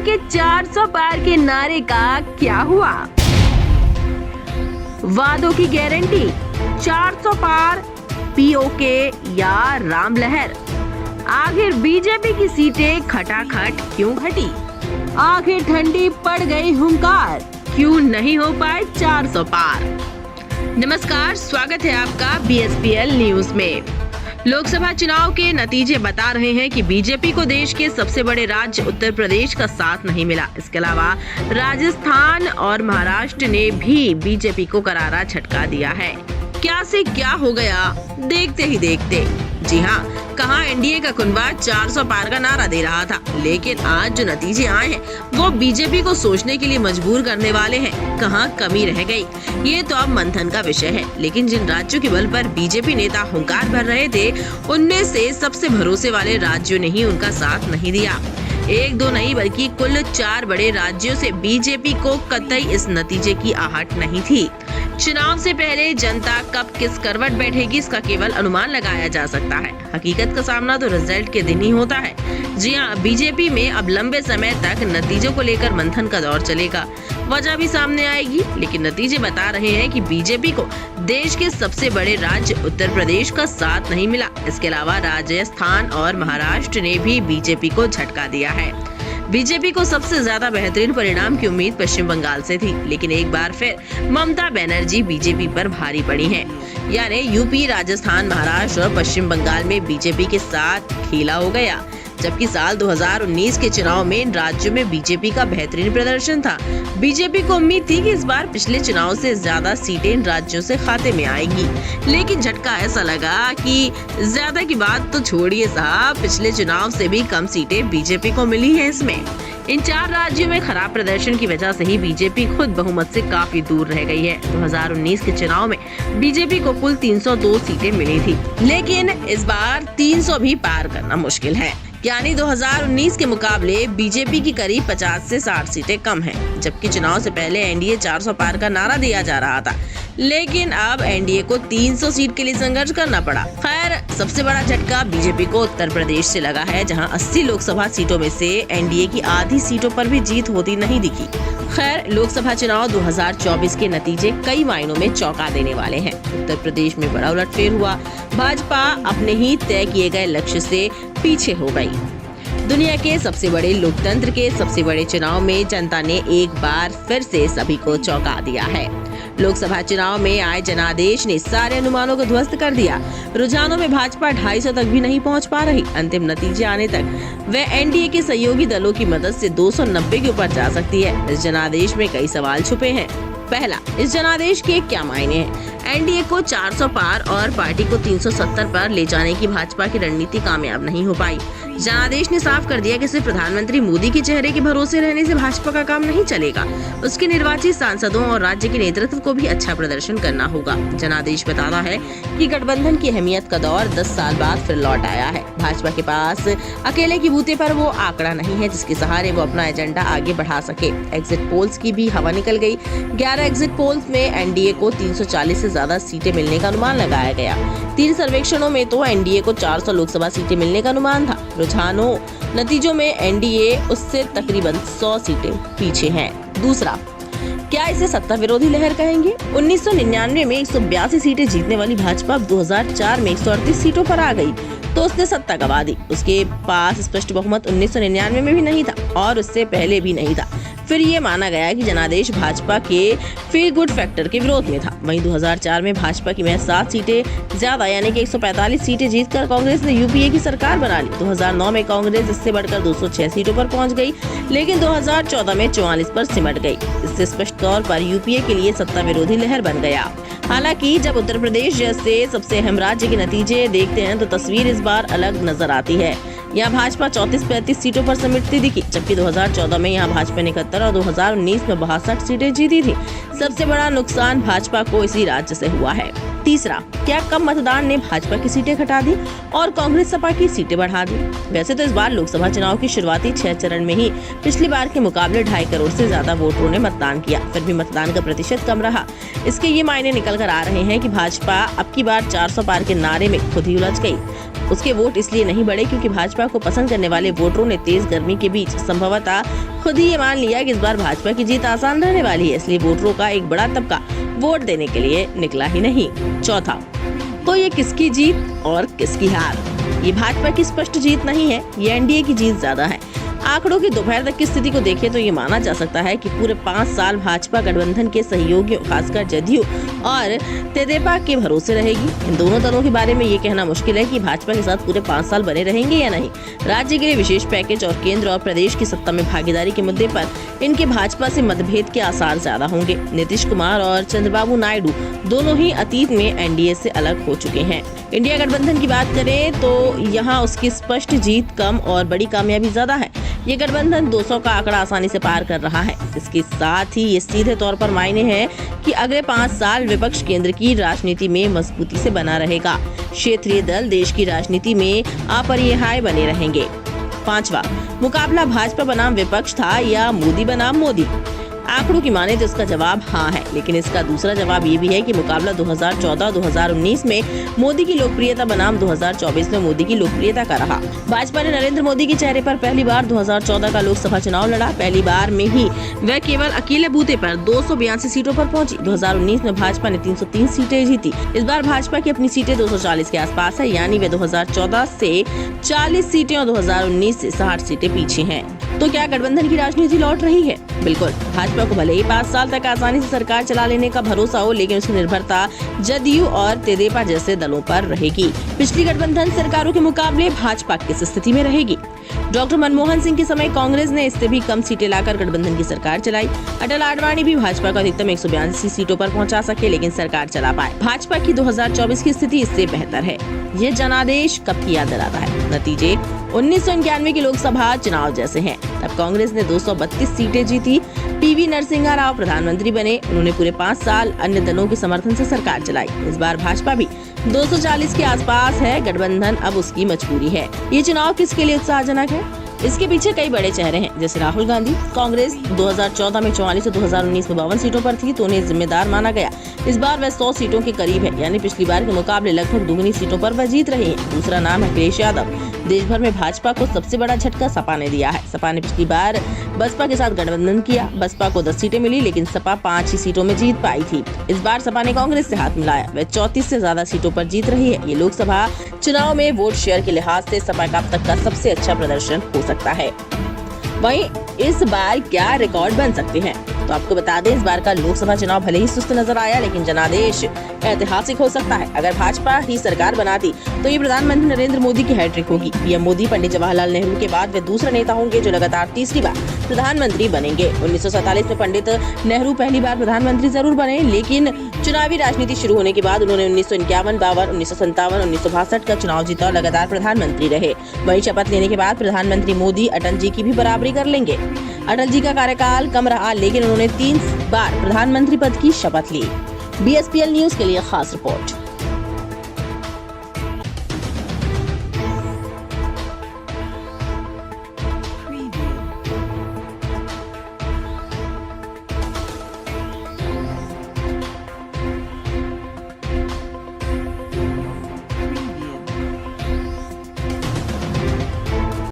के 400 पार के नारे का क्या हुआ? वादों की गारंटी, 400 पार, पीओके या राम लहर? आखिर बीजेपी की सीटें खटाखट क्यों घटी? आखिर ठंडी पड़ गई हुंकार, क्यों नहीं हो पाए 400 पार? नमस्कार, स्वागत है आपका बीएसपीएल न्यूज में। लोकसभा चुनाव के नतीजे बता रहे हैं कि बीजेपी को देश के सबसे बड़े राज्य उत्तर प्रदेश का साथ नहीं मिला। इसके अलावा राजस्थान और महाराष्ट्र ने भी बीजेपी को करारा झटका दिया है। क्या से क्या हो गया, देखते ही देखते। जी हाँ, कहाँ एनडीए का कुनबा 400 पार का नारा दे रहा था, लेकिन आज जो नतीजे आए हैं वो बीजेपी को सोचने के लिए मजबूर करने वाले हैं। कहाँ कमी रह गई, ये तो अब मंथन का विषय है। लेकिन जिन राज्यों के बल पर बीजेपी नेता हुंकार भर रहे थे, उनमें से सबसे भरोसे वाले राज्यों ने ही उनका साथ नहीं दिया। एक दो नहीं बल्कि कुल 4 बड़े राज्यों से बीजेपी को कतई इस नतीजे की आहट नहीं थी। चुनाव से पहले जनता कब किस करवट बैठेगी, इसका केवल अनुमान लगाया जा सकता है। हकीकत का सामना तो रिजल्ट के दिन ही होता है। जी हाँ, बीजेपी में अब लंबे समय तक नतीजों को लेकर मंथन का दौर चलेगा। वजह भी सामने आएगी, लेकिन नतीजे बता रहे हैं कि बीजेपी को देश के सबसे बड़े राज्य उत्तर प्रदेश का साथ नहीं मिला। इसके अलावा राजस्थान और महाराष्ट्र ने भी बीजेपी को झटका दिया है। बीजेपी को सबसे ज्यादा बेहतरीन परिणाम की उम्मीद पश्चिम बंगाल से थी, लेकिन एक बार फिर ममता बनर्जी बीजेपी पर भारी पड़ी हैं। यानी यूपी, राजस्थान, महाराष्ट्र और पश्चिम बंगाल में बीजेपी के साथ खेला हो गया। जबकि साल 2019 के चुनाव में इन राज्यों में बीजेपी का बेहतरीन प्रदर्शन था। बीजेपी को उम्मीद थी कि इस बार पिछले चुनाव से ज्यादा सीटें इन राज्यों से खाते में आएगी, लेकिन झटका ऐसा लगा कि ज्यादा की बात तो छोड़िए साहब, पिछले चुनाव से भी कम सीटें बीजेपी को मिली है। इसमें इन 4 राज्यों में खराब प्रदर्शन की वजह से ही बीजेपी खुद बहुमत से काफी दूर रह गई है। 2019 के चुनाव में बीजेपी को कुल 302 सीटें मिली थी, लेकिन इस बार 300 भी पार करना मुश्किल है। यानी 2019 के मुकाबले बीजेपी की करीब 50 से 60 सीटें कम हैं, जबकि चुनाव से पहले एनडीए 400 पार का नारा दिया जा रहा था, लेकिन अब एनडीए को 300 सीट के लिए संघर्ष करना पड़ा। खैर, सबसे बड़ा झटका बीजेपी को उत्तर प्रदेश से लगा है, जहां 80 लोकसभा सीटों में से एनडीए की आधी सीटों पर भी जीत होती नहीं दिखी। खैर, लोकसभा चुनाव 2024 के नतीजे कई मायनों में चौंका देने वाले हैं। उत्तर प्रदेश में बड़ा उलटफेर हुआ, भाजपा अपने ही तय किए गए लक्ष्य से पीछे हो गई। दुनिया के सबसे बड़े लोकतंत्र के सबसे बड़े चुनाव में जनता ने एक बार फिर से सभी को चौंका दिया है। लोकसभा चुनाव में आए जनादेश ने सारे अनुमानों को ध्वस्त कर दिया। रुझानों में भाजपा 250 तक भी नहीं पहुंच पा रही। अंतिम नतीजे आने तक वह एनडीए के सहयोगी दलों की मदद से 290 के ऊपर जा सकती है। इस जनादेश में कई सवाल छुपे हैं। पहला, इस जनादेश के क्या मायने हैं? एनडीए को 400 पार और पार्टी को 370 पर ले जाने की भाजपा की रणनीति कामयाब नहीं हो पाई। जनादेश ने साफ कर दिया कि सिर्फ प्रधानमंत्री मोदी के चेहरे के भरोसे रहने से भाजपा का काम नहीं चलेगा। उसके निर्वाचित सांसदों और राज्य के नेतृत्व को भी अच्छा प्रदर्शन करना होगा। जनादेश बताता है कि गठबंधन की अहमियत का दौर 10 साल बाद फिर लौट आया है। भाजपा के पास अकेले की बूते पर वो आंकड़ा नहीं है जिसके सहारे वो अपना एजेंडा आगे बढ़ा सके। एग्जिट पोल्स की भी हवा निकल गई। 11 एग्जिट पोल्स में एनडीए को 340 से ज्यादा सीटें मिलने का अनुमान लगाया गया। 3 सर्वेक्षणों में तो एनडीए को 400 लोकसभा सीटें मिलने का अनुमान था। रुझानों नतीजों में एनडीए उससे तकरीबन 100 सीटें पीछे है। दूसरा, क्या इसे सत्ता विरोधी लहर कहेंगे? 1999 में 182 सीटें जीतने वाली भाजपा अब 2004 में 138 सीटों पर आ गई, तो उसने सत्ता गंवा दी। उसके पास स्पष्ट बहुमत 1999 में भी नहीं था और उससे पहले भी नहीं था। फिर ये माना गया कि जनादेश भाजपा के फील गुड फैक्टर के विरोध में था। वहीं 2004 में भाजपा की महज 7 सीटें ज्यादा यानी कि 145 सीटें जीतकर कांग्रेस ने यूपीए की सरकार बना ली। 2009 में कांग्रेस इससे बढ़कर 206 सीटों पर पहुंच गई, लेकिन 2014 में 44 पर सिमट गई। इससे स्पष्ट तौर पर यूपीए के लिए सत्ता विरोधी लहर बन गया। हालांकि जब उत्तर प्रदेश जैसे सबसे अहम राज्य के नतीजे देखते हैं तो तस्वीर इस बार अलग नजर आती है। यहाँ भाजपा 34-35 सीटों पर सिमटती दिखी, जबकि 2014 में यहाँ भाजपा ने 71 और 2019 में 62 सीटें जीती थी। सबसे बड़ा नुकसान भाजपा को इसी राज्य से हुआ है। तीसरा, क्या कम मतदान ने भाजपा की सीटें घटा दी और कांग्रेस सपा की सीटें बढ़ा दी? वैसे तो इस बार लोकसभा चुनाव की शुरुआती 6 चरण में ही पिछली बार के मुकाबले 2.5 करोड़ से ज्यादा वोटरों ने मतदान किया, फिर भी मतदान का प्रतिशत कम रहा। इसके ये मायने निकल कर आ रहे हैं कि भाजपा अब की बार 400 पार के नारे में खुद ही उलझ गई। उसके वोट इसलिए नहीं बढ़े क्योंकि भाजपा को पसंद करने वाले वोटरों ने तेज गर्मी के बीच संभवतः खुद ही ये मान लिया कि इस बार भाजपा की जीत आसान रहने वाली है, इसलिए वोटरों का एक बड़ा तबका वोट देने के लिए निकला ही नहीं। चौथा, तो ये किसकी जीत और किसकी हार? ये भाजपा की स्पष्ट जीत नहीं है, ये एनडीए की जीत ज्यादा है। आंकड़ों की दोपहर तक की स्थिति को देखें तो ये माना जा सकता है कि पूरे 5 साल भाजपा गठबंधन के सहयोगियों खासकर जदयू और तेदेपा के भरोसे रहेगी। इन दोनों दलों के बारे में ये कहना मुश्किल है कि भाजपा के साथ पूरे 5 साल बने रहेंगे या नहीं। राज्य के लिए विशेष पैकेज और केंद्र और प्रदेश की सत्ता में भागीदारी के मुद्दे पर इनके भाजपा से मतभेद के आसार ज्यादा होंगे। नीतीश कुमार और चंद्रबाबू नायडू दोनों ही अतीत में एनडीए से अलग हो चुके हैं। इंडिया गठबंधन की बात करें तो यहाँ उसकी स्पष्ट जीत कम और बड़ी कामयाबी ज्यादा है। ये गठबंधन 200 का आंकड़ा आसानी से पार कर रहा है। इसके साथ ही ये सीधे तौर पर मायने हैं कि अगले 5 साल विपक्ष केंद्र की राजनीति में मजबूती से बना रहेगा। क्षेत्रीय दल देश की राजनीति में अपरिहार्य बने रहेंगे। 5वां, मुकाबला भाजपा बनाम विपक्ष था या मोदी बनाम मोदी? आंकड़ों की माने तो इसका जवाब हाँ है, लेकिन इसका दूसरा जवाब ये भी है कि मुकाबला 2014-2019 में मोदी की लोकप्रियता बनाम 2024 में मोदी की लोकप्रियता का रहा। भाजपा ने नरेंद्र मोदी के चेहरे पर पहली बार 2014 का लोकसभा चुनाव लड़ा। पहली बार में ही वह केवल अकेले बूते पर 282 सीटों पर पहुंची। 2019 में भाजपा ने 303 सीटें जीती। इस बार भाजपा की अपनी सीटें 240 के आसपास है, यानी वे 2014 से 40 सीटें और 2019 से 60 सीटें पीछे हैं। तो क्या गठबंधन की राजनीति लौट रही है? बिल्कुल। भाजपा को भले ही 5 साल तक आसानी से सरकार चला लेने का भरोसा हो, लेकिन उसकी निर्भरता जदयू और तेदेपा जैसे दलों पर रहेगी। पिछली गठबंधन सरकारों के मुकाबले भाजपा किस स्थिति में रहेगी? डॉक्टर मनमोहन सिंह के समय कांग्रेस ने इससे भी कम सीटें लाकर गठबंधन की सरकार चलाई। अटल आडवाणी भी भाजपा को अधिकतम 182 सीटों पर पहुंचा सके, लेकिन सरकार चला पाए। भाजपा की 2024 की स्थिति इससे बेहतर है। ये जनादेश कब की याद दिलाता है? नतीजे 1991 के लोकसभा चुनाव जैसे हैं। तब कांग्रेस ने 232 सीटें जीती। पीवी नरसिम्हा राव प्रधानमंत्री बने। उन्होंने पूरे 5 साल अन्य दलों के समर्थन से सरकार चलाई। इस बार भाजपा भी 240 के आसपास है। गठबंधन अब उसकी मजबूरी है। ये चुनाव किसके लिए उत्साहजनक है? इसके पीछे कई बड़े चेहरे हैं, जैसे राहुल गांधी। कांग्रेस 2014 में 44 और 2019 में 52 सीटों पर थी, तो उन्हें जिम्मेदार माना गया। इस बार वह 100 सीटों के करीब है, यानी पिछली बार के मुकाबले लगभग दुगनी सीटों पर वह जीत रही है। दूसरा नाम है अखिलेश यादव। देश भर में भाजपा को सबसे बड़ा झटका सपा ने दिया है। सपा ने पिछली बार बसपा के साथ गठबंधन किया। बसपा को 10 सीटें मिली, लेकिन सपा 5 ही सीटों में जीत पाई थी। इस बार सपा ने कांग्रेस से हाथ मिलाया। वह 34 से ज्यादा सीटों पर जीत रही है। ये लोकसभा चुनाव में वोट शेयर के लिहाज से सपा का अब तक का सबसे अच्छा प्रदर्शन हो सकता है। वहीं इस बार क्या रिकॉर्ड बन सकते हैं? तो आपको बता दें, इस बार का लोकसभा चुनाव भले ही सुस्त नजर आया, लेकिन जनादेश ऐतिहासिक हो सकता है। अगर भाजपा ही सरकार बनाती तो ये प्रधानमंत्री नरेंद्र मोदी की हैट्रिक होगी। पीएम मोदी पंडित जवाहरलाल नेहरू के बाद वे दूसरे नेता होंगे जो लगातार तीसरी बार प्रधानमंत्री बनेंगे। 1947 में पंडित नेहरू पहली बार प्रधानमंत्री जरूर बने, लेकिन चुनावी राजनीति शुरू होने के बाद उन्होंने 1951, 52, 1957, 1962 का चुनाव जीता और लगातार प्रधानमंत्री रहे। वहीं शपथ लेने के बाद प्रधानमंत्री मोदी अटल जी की भी बराबरी कर लेंगे। अटल जी का कार्यकाल कम रहा, लेकिन उन्होंने 3 बार प्रधानमंत्री पद की शपथ ली। BSPL न्यूज के लिए खास रिपोर्ट।